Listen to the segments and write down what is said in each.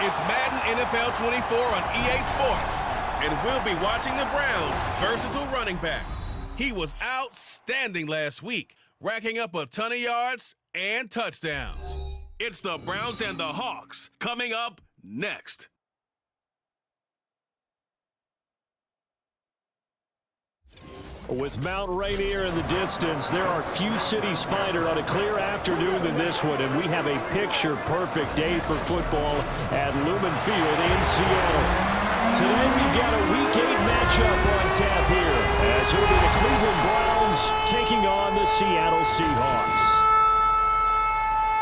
It's Madden NFL 24 on EA Sports, and we'll be watching the Browns' versatile running back. He was outstanding last week, racking up a ton of yards and touchdowns. It's the Browns and the Hawks coming up next. With Mount Rainier in the distance, there are few cities finer on a clear afternoon than this one, and we have a picture-perfect day for football at Lumen Field in Seattle. Today we've got a Week 8 matchup on tap here, as it'll be the Cleveland Browns taking on the Seattle Seahawks.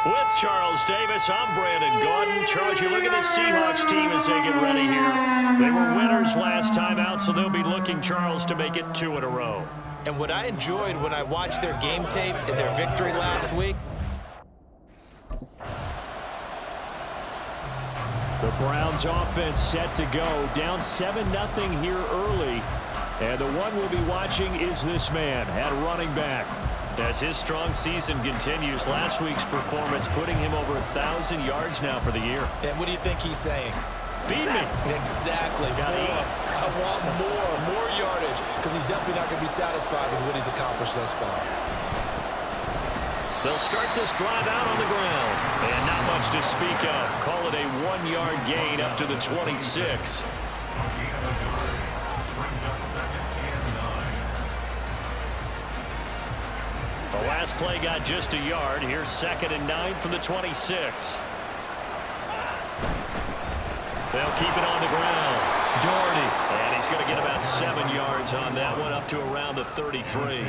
With Charles Davis, I'm Brandon Gaudin. Charles, you look at the Seahawks team as they get ready here. They were winners last time out, so they'll be looking, Charles, to make it 2 in a row. And what I enjoyed when I watched their game tape and their victory last week. The Browns offense set to go. Down 7-0 here early. And the one we'll be watching is this man at running back. As his strong season continues, last week's performance putting him over 1,000 yards now for the year. And what do you think he's saying? Feed me. Exactly. I want more yardage, because he's definitely not going to be satisfied with what he's accomplished thus far. They'll start this drive out on the ground. And not much to speak of. Call it a 1-yard gain up to the 26. The last play got just a yard. Here's 2nd and 9 from the 26. They'll keep it on the ground. Daugherty. And he's going to get about 7 yards on that one, up to around the 33.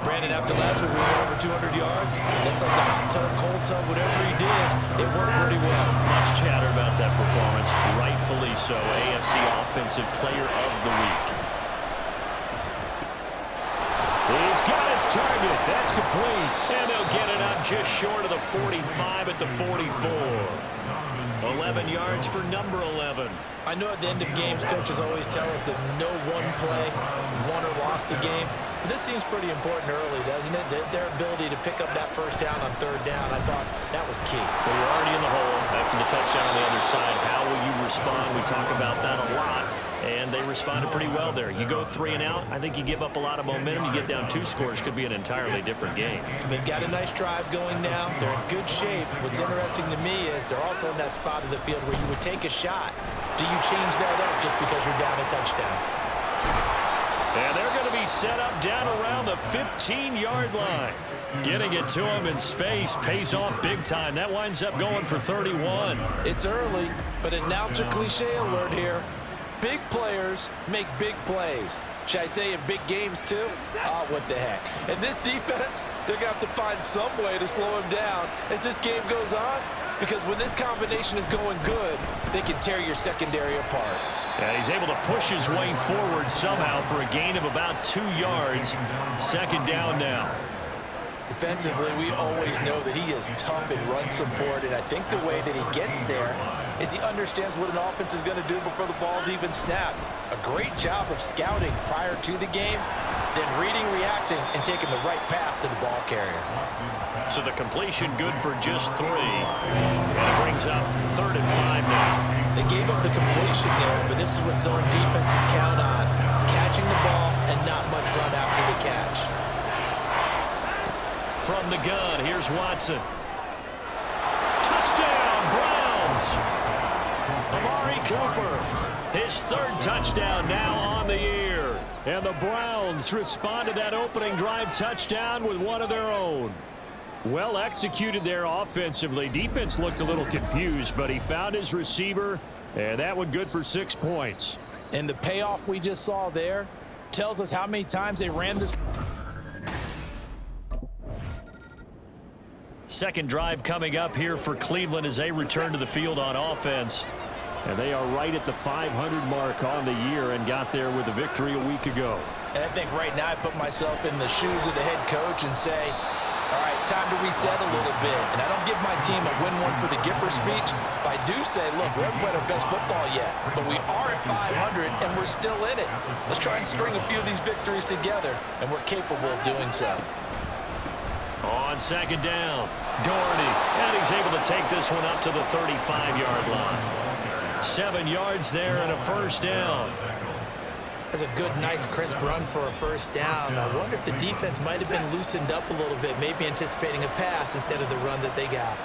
Brandon, after last week, we went over 200 yards. Looks like the hot tub, cold tub, whatever he did, it worked pretty well. Much chatter about that performance. Rightfully so. AFC Offensive Player of the Week. He's got his target. That's complete. And they'll get it up just short of the 45 at the 44. 11 yards for number 11. I know at the end of games, coaches always tell us that no one play won or lost a game. But this seems pretty important early, doesn't it? Their ability to pick up that first down on 3rd down, I thought that was key. Well, you're already in the hole after the touchdown on the other side. How will you respond? We talk about that a lot. And they responded pretty well there. You go 3 and out, I think you give up a lot of momentum. You get down 2 scores, could be an entirely different game. So they've got a nice drive going now. They're in good shape. What's interesting to me is they're also in that spot of the field where you would take a shot. Do you change that up just because you're down a touchdown? And they're going to be set up down around the 15-yard line. Getting it to him in space pays off big time. That winds up going for 31. It's early, but announcer cliche alert here. Big players make big plays. Should I say in big games too? Oh, what the heck. And this defense, they're going to have to find some way to slow him down as this game goes on, because when this combination is going good, they can tear your secondary apart. Yeah, he's able to push his way forward somehow for a gain of about 2 yards. 2nd down now. Defensively, we always know that he is tough in run support, and I think the way that he gets there is he understands what an offense is going to do before the ball's even snapped. A great job of scouting prior to the game, then reading, reacting, and taking the right path to the ball carrier. So the completion good for just 3. And it brings up 3rd and 5 now. They gave up the completion there, but this is what zone defenses count on. Catching the ball and not much run after the catch. From the gun, here's Watson. Touchdown, Browns! Amari Cooper, his 3rd touchdown now on the year. And the Browns respond to that opening drive touchdown with one of their own. Well executed there offensively. Defense looked a little confused, but he found his receiver, and that one good for 6 points. And the payoff we just saw there tells us how many times they ran this. 2nd drive coming up here for Cleveland as they return to the field on offense. And they are right at the 500 mark on the year and got there with a victory a week ago. And I think right now I put myself in the shoes of the head coach and say, all right, time to reset a little bit. And I don't give my team a win one for the Gipper speech, but I do say, look, we haven't played our best football yet, but we are at 500 and we're still in it. Let's try and string a few of these victories together, and we're capable of doing so. On second down, Daugherty, and he's able to take this one up to the 35-yard line. 7 yards there and a first down. That's a good, nice, crisp run for a first down. I wonder if the defense might have been loosened up a little bit, maybe anticipating a pass instead of the run that they got.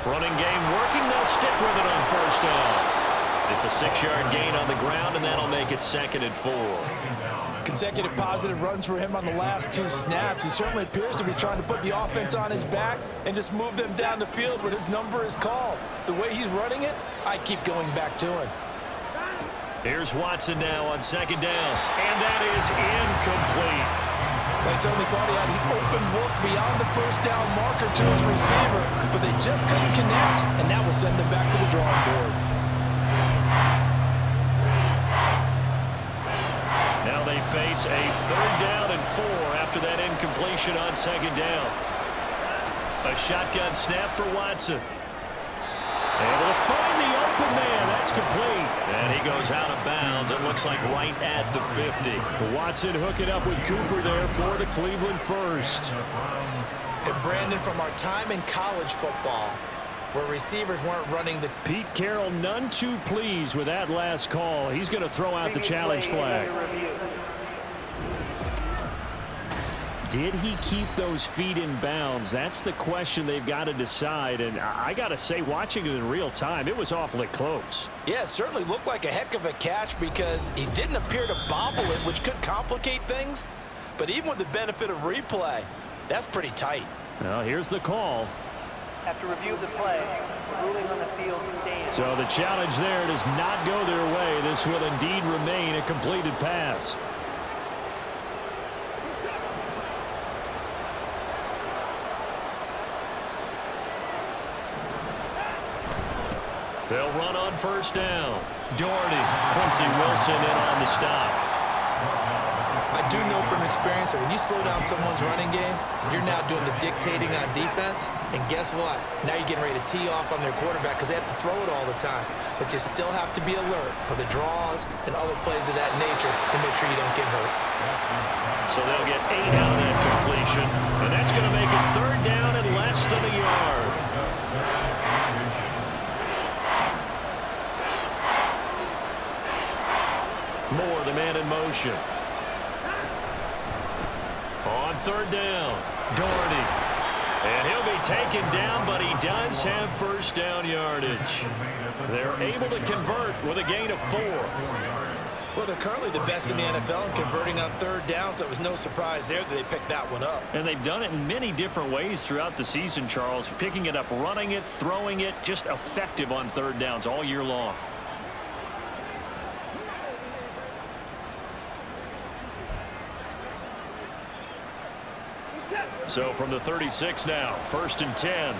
Running game working. They'll stick with it on first down. It's a 6-yard gain on the ground, and that'll make it 2nd and 4. Consecutive positive runs for him on the last 2 snaps. He certainly appears to be trying to put the offense on his back and just move them down the field when his number is called. The way he's running it, I keep going back to him. Here's Watson now on second down, and that is incomplete. They certainly thought he had open look beyond the first down marker to his receiver, but they just couldn't connect, and that will send them back to the drawing board. Now they face a 3rd down and 4 after that incompletion on second down. A shotgun snap for Watson. Able to find the open man. That's complete. And he goes out of bounds. It looks like right at the 50. Watson hooking up with Cooper there for the Cleveland first. And Brandon, from our time in college football, where receivers weren't running the... Pete Carroll none too pleased with that last call. He's going to throw out the challenge flag. Did he keep those feet in bounds? That's the question they've got to decide. And I got to say, watching it in real time, it was awfully close. Yeah, it certainly looked like a heck of a catch because he didn't appear to bobble it, which could complicate things. But even with the benefit of replay, that's pretty tight. Well, here's the call. After review of the play, ruling on the field stands. So the challenge there does not go their way. This will indeed remain a completed pass. They'll run on first down. Daugherty, Quincy Wilson in on the stop. I do know from experience that when you slow down someone's running game, you're now doing the dictating on defense. And guess what? Now you're getting ready to tee off on their quarterback because they have to throw it all the time. But you still have to be alert for the draws and other plays of that nature to make sure you don't get hurt. So they'll get 8 out of that completion. And that's going to make it 3rd down and less than a yard. Moore, the man in motion. On 3rd down, Daugherty. And he'll be taken down, but he does have first down yardage. They're able to convert with a gain of 4. Well, they're currently the best in the NFL in converting on 3rd down, so it was no surprise there that they picked that one up. And they've done it in many different ways throughout the season, Charles. Picking it up, running it, throwing it, just effective on 3rd downs all year long. So from the 36 now, 1st and 10.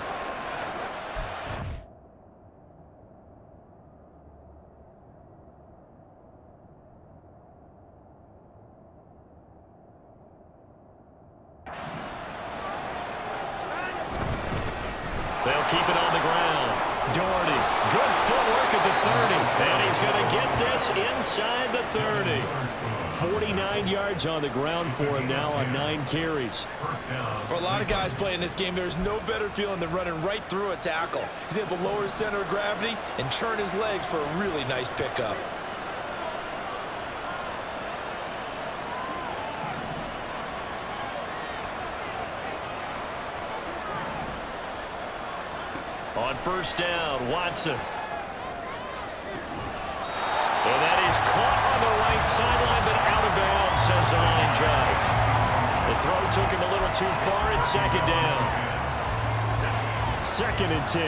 They'll keep it on the ground. Daugherty, good footwork at the 30. And he's going to get this inside the 30. 49 yards on the ground for him now on 9 carries. For a lot of guys playing this game, there's no better feeling than running right through a tackle. He's able to lower his center of gravity and churn his legs for a really nice pickup. On first down, Watson. And that is caught on the right sideline, but out of bounds, says the line judge. The throw took him a little too far. It's 2nd down. 2nd and 10.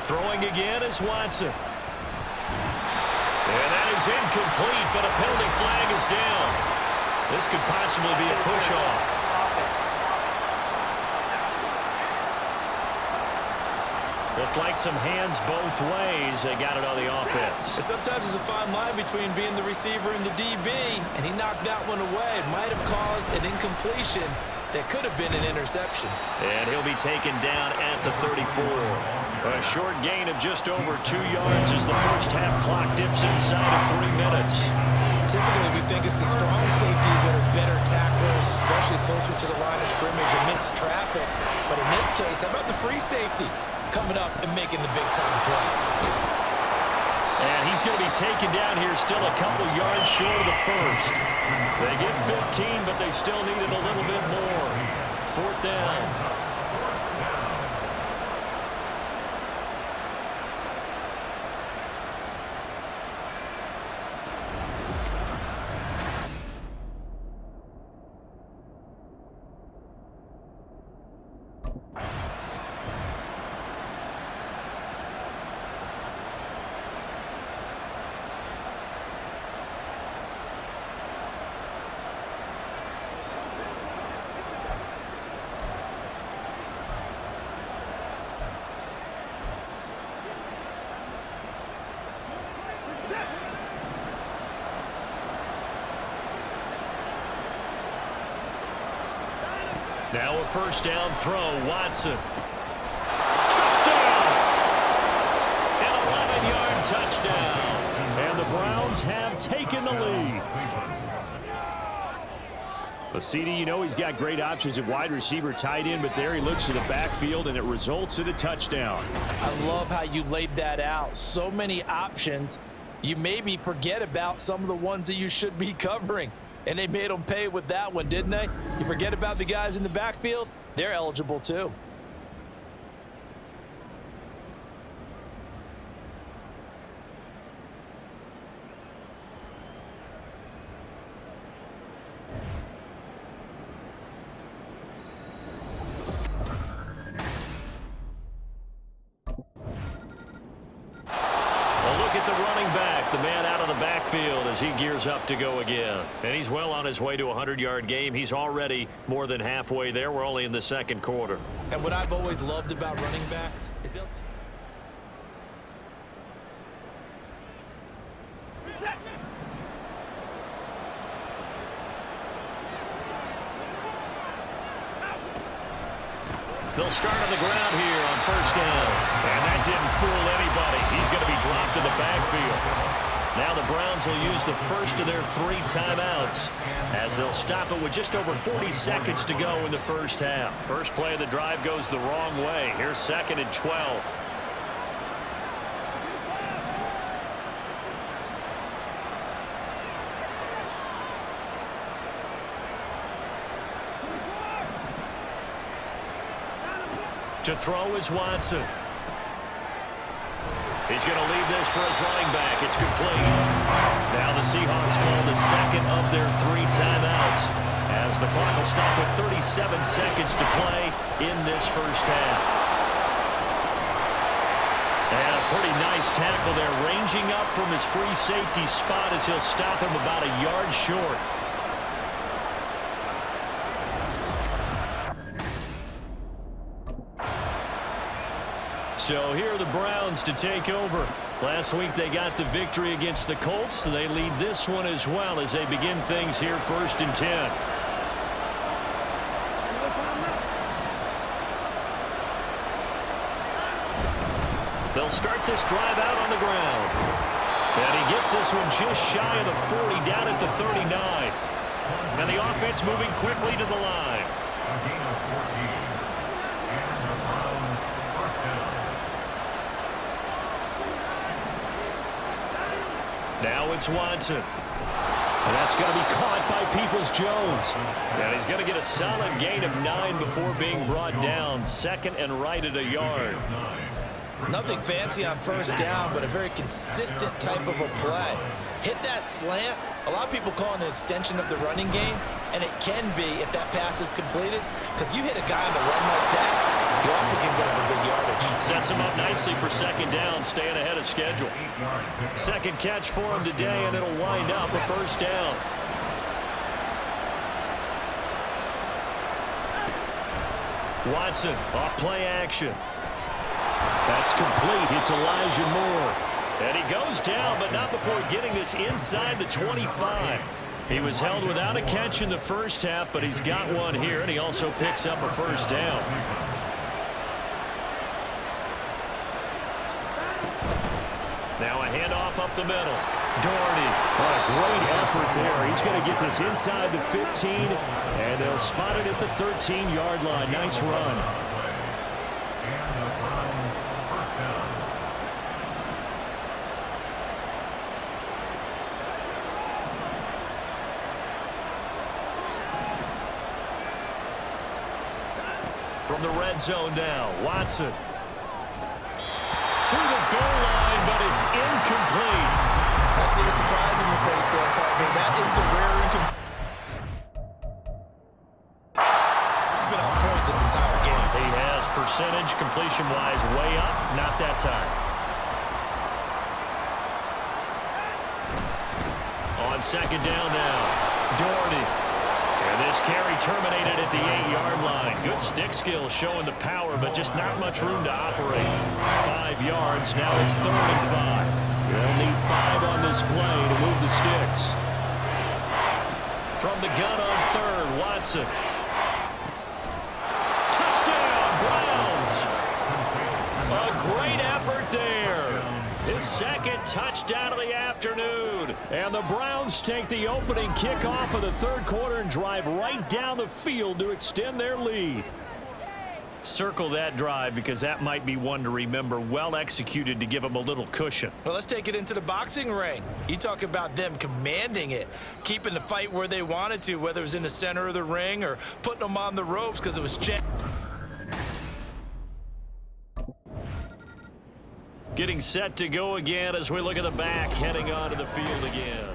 Throwing again is Watson. And that is incomplete, but a penalty flag is down. This could possibly be a push-off. Looked like some hands both ways. They got it on the offense. And sometimes there's a fine line between being the receiver and the DB, and he knocked that one away. It might have caused an incompletion that could have been an interception. And he'll be taken down at the 34. A short gain of just over 2 yards as the first half clock dips inside of 3 minutes. Typically, we think it's the strong safeties that are better tacklers, especially closer to the line of scrimmage amidst traffic. But in this case, how about the free safety coming up and making the big-time play? And he's going to be taken down here still a couple yards short of the first. They get 15, but they still needed a little bit more. 4th down. Now a first down throw, Watson. Touchdown! An 11-yard touchdown. And the Browns have taken the lead. But CD, you know he's got great options at wide receiver, tight end, but there he looks to the backfield, and it results in a touchdown. I love how you laid that out. So many options. You maybe forget about some of the ones that you should be covering. And they made them pay with that one, didn't they? You forget about the guys in the backfield, they're eligible too. The man out of the backfield as he gears up to go again. And he's well on his way to a 100-yard game. He's already more than halfway there. We're only in the second quarter. And what I've always loved about running backs is they'll... They'll start on the ground here on first down. And that didn't fool anybody. He's going to be dropped in the backfield. Now the Browns will use the first of their 3 timeouts as they'll stop it with just over 40 seconds to go in the first half. First play of the drive goes the wrong way. Here's 2nd and 12. To throw is Watson. He's going to leave this for his running back. It's complete. Now the Seahawks call the second of their 3 timeouts as the clock will stop with 37 seconds to play in this first half. And a pretty nice tackle there, ranging up from his free safety spot as he'll stop him about a yard short. So here are the Browns to take over. Last week they got the victory against the Colts, so they lead this one as well as they begin things here 1st and 10. They'll start this drive out on the ground. And he gets this one just shy of the 40, down at the 39. And the offense moving quickly to the line. Now it's Watson. And that's going to be caught by Peoples-Jones. And he's going to get a solid gain of 9 before being brought down. 2nd and right at a yard. Nothing fancy on first down, but a very consistent type of a play. Hit that slant. A lot of people call it an extension of the running game, and it can be if that pass is completed, because you hit a guy on the run like that, you often can go for big yardage. Sets him up nicely for 2nd down, staying ahead of schedule. 2nd catch for him today, and it'll wind up a first down. Watson off play action. That's complete. It's Elijah Moore. And he goes down, but not before getting this inside the 25. He was held without a catch in the first half, but he's got one here, and he also picks up a first down. handoff up the middle. Daugherty. What a great effort there. He's going to get this inside the 15, and they'll spot it at the 13-yard line. Nice run. From the red zone now, Watson. To the goal line, but it's incomplete. I see the surprise in your face there, Carter. That is a rare incomplete. He's been on point this entire game. He has percentage, completion-wise, way up. Not that time. On second down now, Daugherty. And this carry terminated at the 8-yard line. Good stick skills showing the power, but just not much room to operate. 5 yards. Now it's 3rd and 5. They'll need 5 on this play to move the sticks. From the gun on 3rd, Watson. Touchdown, Browns. A great effort there. His 2nd touchdown of the afternoon. And the Browns take the opening kickoff of the 3rd quarter and drive right down the field to extend their lead. Circle that drive because that might be one to remember. Well executed to give them a little cushion. Well, let's take it into the boxing ring. You talk about them commanding it, keeping the fight where they wanted to, whether it was in the center of the ring or putting them on the ropes because it was Getting set to go again as we look at the back, heading onto the field again.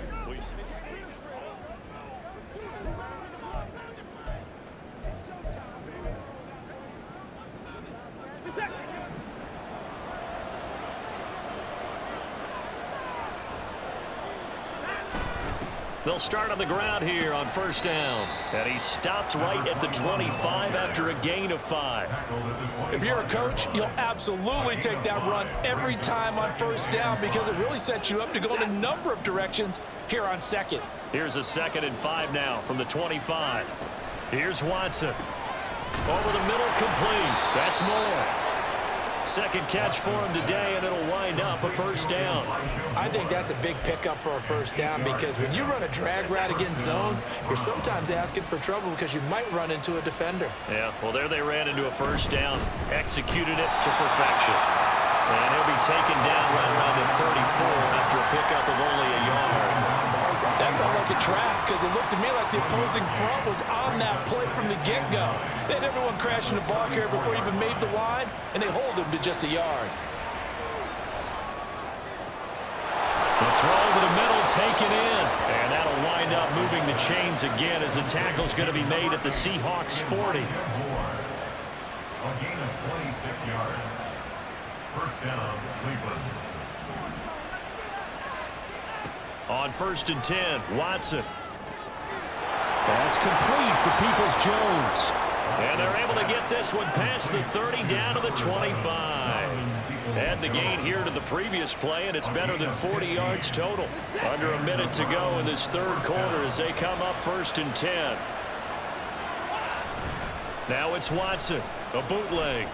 They'll start on the ground here on 1st down. And he stopped right at the 25 after a gain of 5. If you're a coach, you'll absolutely take that run every time on 1st down because it really sets you up to go in a number of directions here on 2nd. Here's a 2nd and 5 now from the 25. Here's Watson. Over the middle, complete. That's more. 2nd catch for him today, and it'll wind up a 1st down. I think that's a big pickup for a 1st down because when you run a drag route against zone, you're sometimes asking for trouble because you might run into a defender. Yeah, well, there they ran into a 1st down, executed it to perfection. And he'll be taken down right around the 34 after a pickup of only a yard. That felt like a trap because it looked to me like the opposing front was on that play from the get-go. They had everyone crashing the ball carrier before he even made the line, and they hold him to just a yard. The throw over the middle, taken in. And that'll wind up moving the chains again as the tackle's going to be made at the Seahawks 40. A gain of 26 yards. 1st down, Cleveland. On 1st and 10, Watson. That's complete to Peoples-Jones. And they're able to get this one past the 30 down to the 25. Add the gain here to the previous play, and it's better than 40 yards total. Under a minute to go in this 3rd quarter as they come up 1st and 10. Now it's Watson, a bootleg.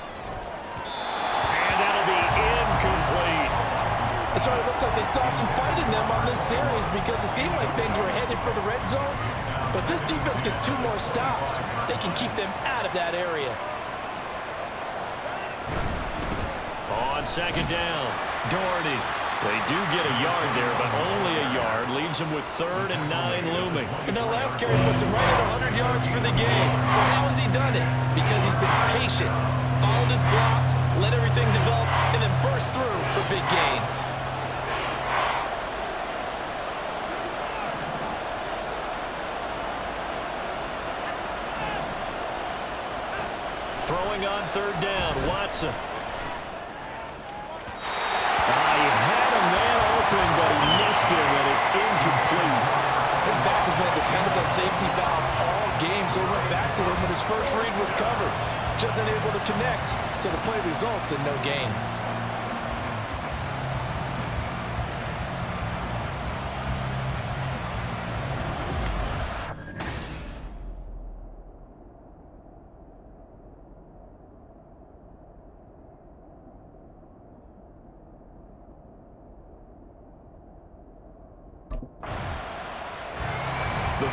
And that'll be incomplete. So it looks like they stopped some fight in them on this series because it seemed like things were headed for the red zone. But this defense gets 2 more stops. They can keep them out of that area. On 2nd down, Daugherty. They do get a yard there, but only a yard. Leaves them with 3rd and 9 looming. And that last carry puts him right at 100 yards for the game. So how has he done it? Because he's been patient, followed his blocks, let everything develop, and then burst through for big gains. Throwing on 3rd down, Watson. He had a man open, but he missed him, and it's incomplete. His back has been a dependable safety valve all game, so he went back to him when his first read was covered. Just unable to connect, so the play results in no gain.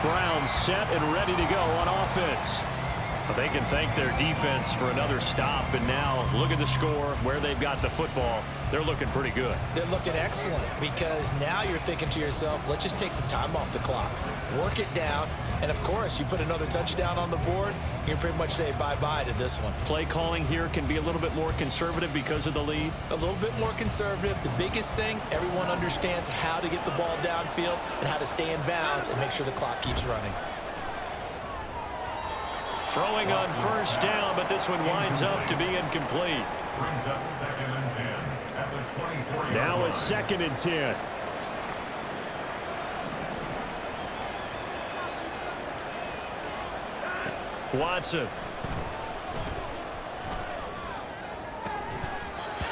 Browns set and ready to go on offense. They can thank their defense for another stop, and now look at the score, where they've got the football. They're looking pretty good. They're looking excellent because now you're thinking to yourself, let's just take some time off the clock, work it down, and of course, you put another touchdown on the board, you can pretty much say bye-bye to this one. Play calling here can be a little bit more conservative because of the lead. A little bit more conservative. The biggest thing, everyone understands how to get the ball downfield and how to stay in bounds and make sure the clock keeps running. Throwing on first down, but this one winds up to be incomplete. Brings up 2nd and 10 at the 24-yard Now line. a 2nd and 10. Watson.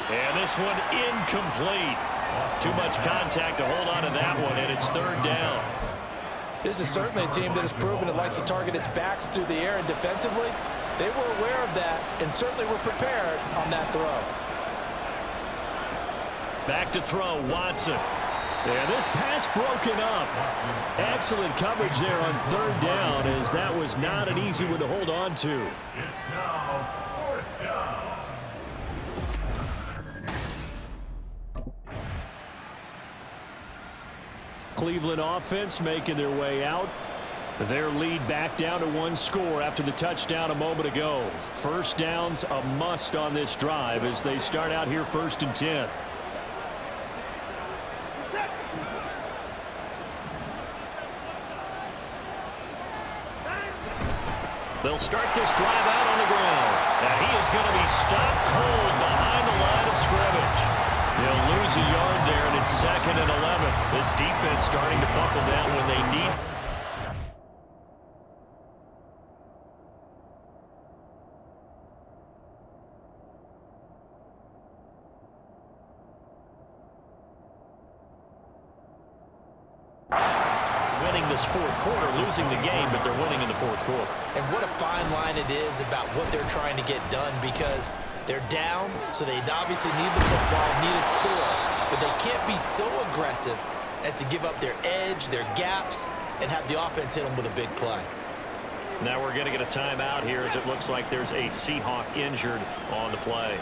And this one incomplete. Too much contact to hold on to that one, and it's 3rd down. This is certainly a team that has proven it likes to target its backs through the air, and defensively, they were aware of that and certainly were prepared on that throw. Back to throw, Watson. And this pass broken up. Excellent coverage there on 3rd down, as that was not an easy one to hold on to. It's now 4th down. Cleveland offense making their way out. Their lead back down to 1 score after the touchdown a moment ago. First down's a must on this drive as they start out here 1st and 10. They'll start this drive out on the ground. And he is going to be stopped cold behind the line of scrimmage. They'll lose a yard there, and it's 2nd and 11. This defense starting to buckle down when they need. Winning this 4th quarter, losing the game, but they're winning in the 4th quarter. And what a fine line it is about what they're trying to get done, because they're down, so they obviously need the football, need a score, but they can't be so aggressive as to give up their edge, their gaps, and have the offense hit them with a big play. Now we're going to get a timeout here, as it looks like there's a Seahawk injured on the play.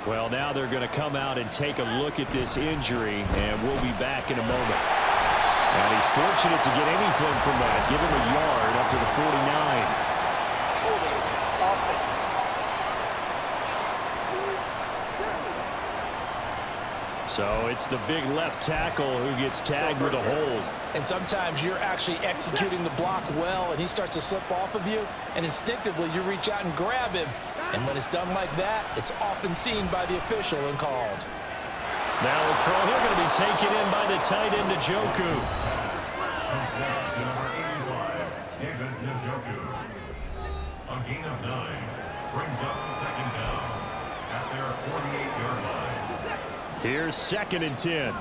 Well, now they're going to come out and take a look at this injury, and we'll be back in a moment. And he's fortunate to get anything from that. Give him a yard up to the 49. So it's the big left tackle who gets tagged with a hold. And sometimes you're actually executing the block well, and he starts to slip off of you, and instinctively you reach out and grab him. And when it's done like that, it's often seen by the official and called. Now a throw here going to be taken in by the tight end, Njoku. Number 85, David Njoku. A gain of 9 brings up 2nd down at their 48-yard line. Here's 2nd and 10.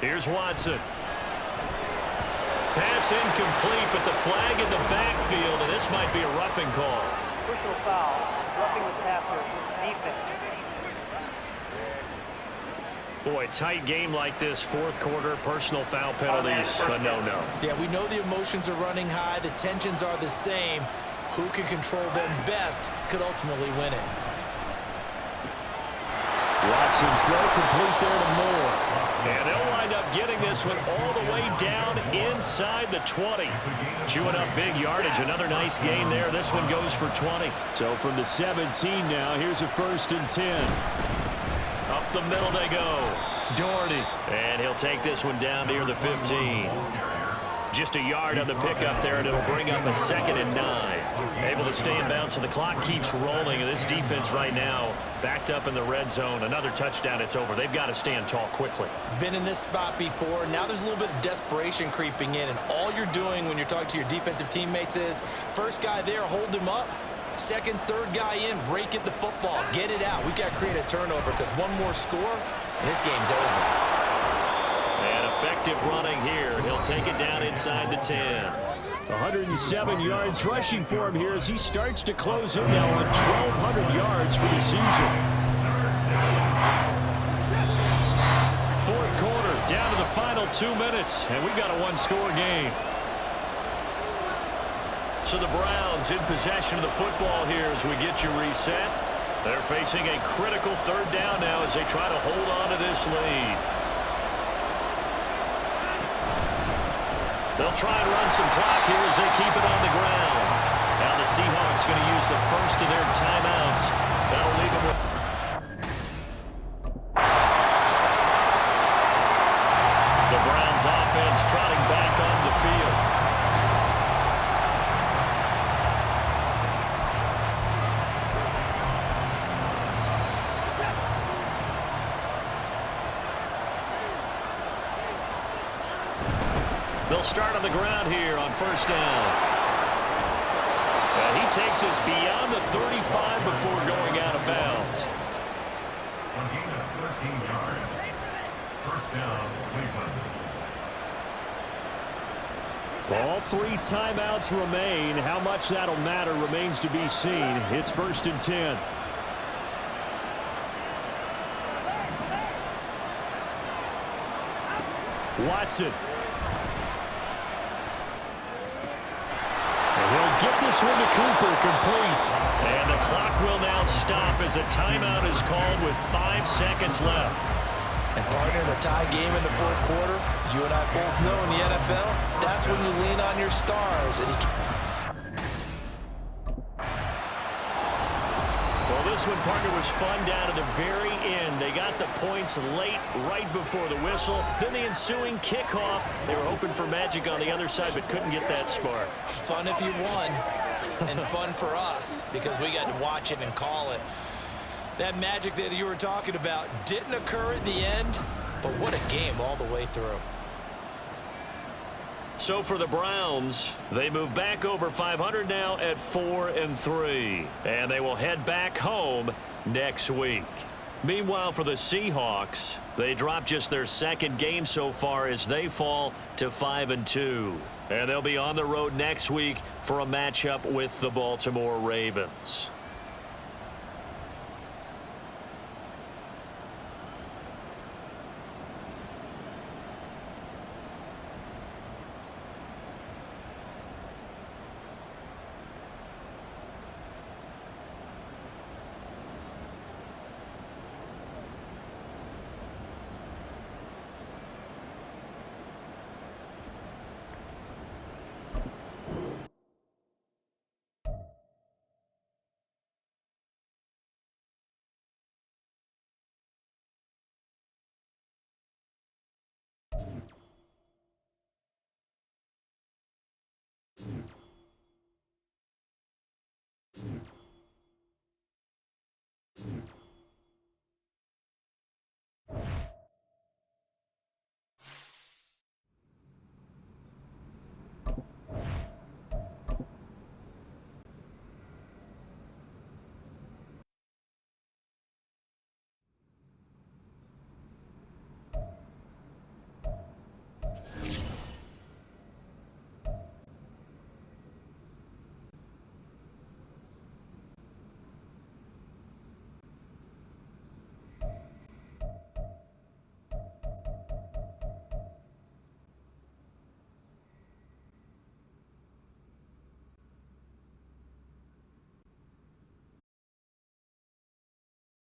Here's Watson. Pass incomplete, but the flag in the backfield, and this might be a roughing call. Personal foul, roughing the passer, defense. Boy, tight game like this, 4th quarter, personal foul penalties, a no-no. Yeah, we know the emotions are running high, the tensions are the same. Who can control them best could ultimately win it. Watson's throw complete there to Moore. And they'll wind up getting this one all the way down inside the 20. Chewing up big yardage. Another nice gain there. This one goes for 20. So from the 17 now, here's a 1st and 10. Up the middle they go. Daugherty. And he'll take this one down near the 15. Just a yard on the pickup there, and it'll bring up a 2nd and 9. Able to stay in bounds, so the clock keeps rolling. And this defense right now backed up in the red zone. Another touchdown, it's over. They've got to stand tall quickly. Been in this spot before. Now there's a little bit of desperation creeping in, and all you're doing when you're talking to your defensive teammates is, first guy there, hold him up. Second, third guy in, rake at the football. Get it out. We've got to create a turnover, because one more score, and this game's over. And effective running here. He'll take it down inside the 10. 107 yards rushing for him here as he starts to close in now on 1,200 yards for the season. 4th quarter, down to the final about 2 minutes, and we've got a one-score game. So the Browns in possession of the football here as we get you reset. They're facing a critical third down now as they try to hold on to this lead. They'll try and run some clock here as they keep it on the ground. Now the Seahawks going to use the first of their timeouts. That'll leave them with... The Browns offense trotting back on the field. They'll start on the ground here on first down. And he takes us beyond the 35 before going out of bounds. On gain of 13 yards. First down, Cleveland. All 3 timeouts remain. How much that'll matter remains to be seen. It's 1st and 10. Watson. He'll get this one to Cooper, complete. And the clock will now stop as a timeout is called with 5 seconds left. And partner, in a tie game in the fourth quarter, you and I both know in the NFL, that's when you lean on your stars. And Well, this one, partner, was fun down to the very end. They got the points late, right before the whistle. Then the ensuing kickoff. They were hoping for magic on the other side, but couldn't get that spark. fun if you won, and fun for us because we got to watch it and call it. That magic that you were talking about didn't occur at the end, but what a game all the way through. So for the Browns, they move back over 500 now at 4-3, and they will head back home next week. Meanwhile, for the Seahawks, they drop just their 2nd game so far as they fall to 5-2, and they'll be on the road next week for a matchup with the Baltimore Ravens.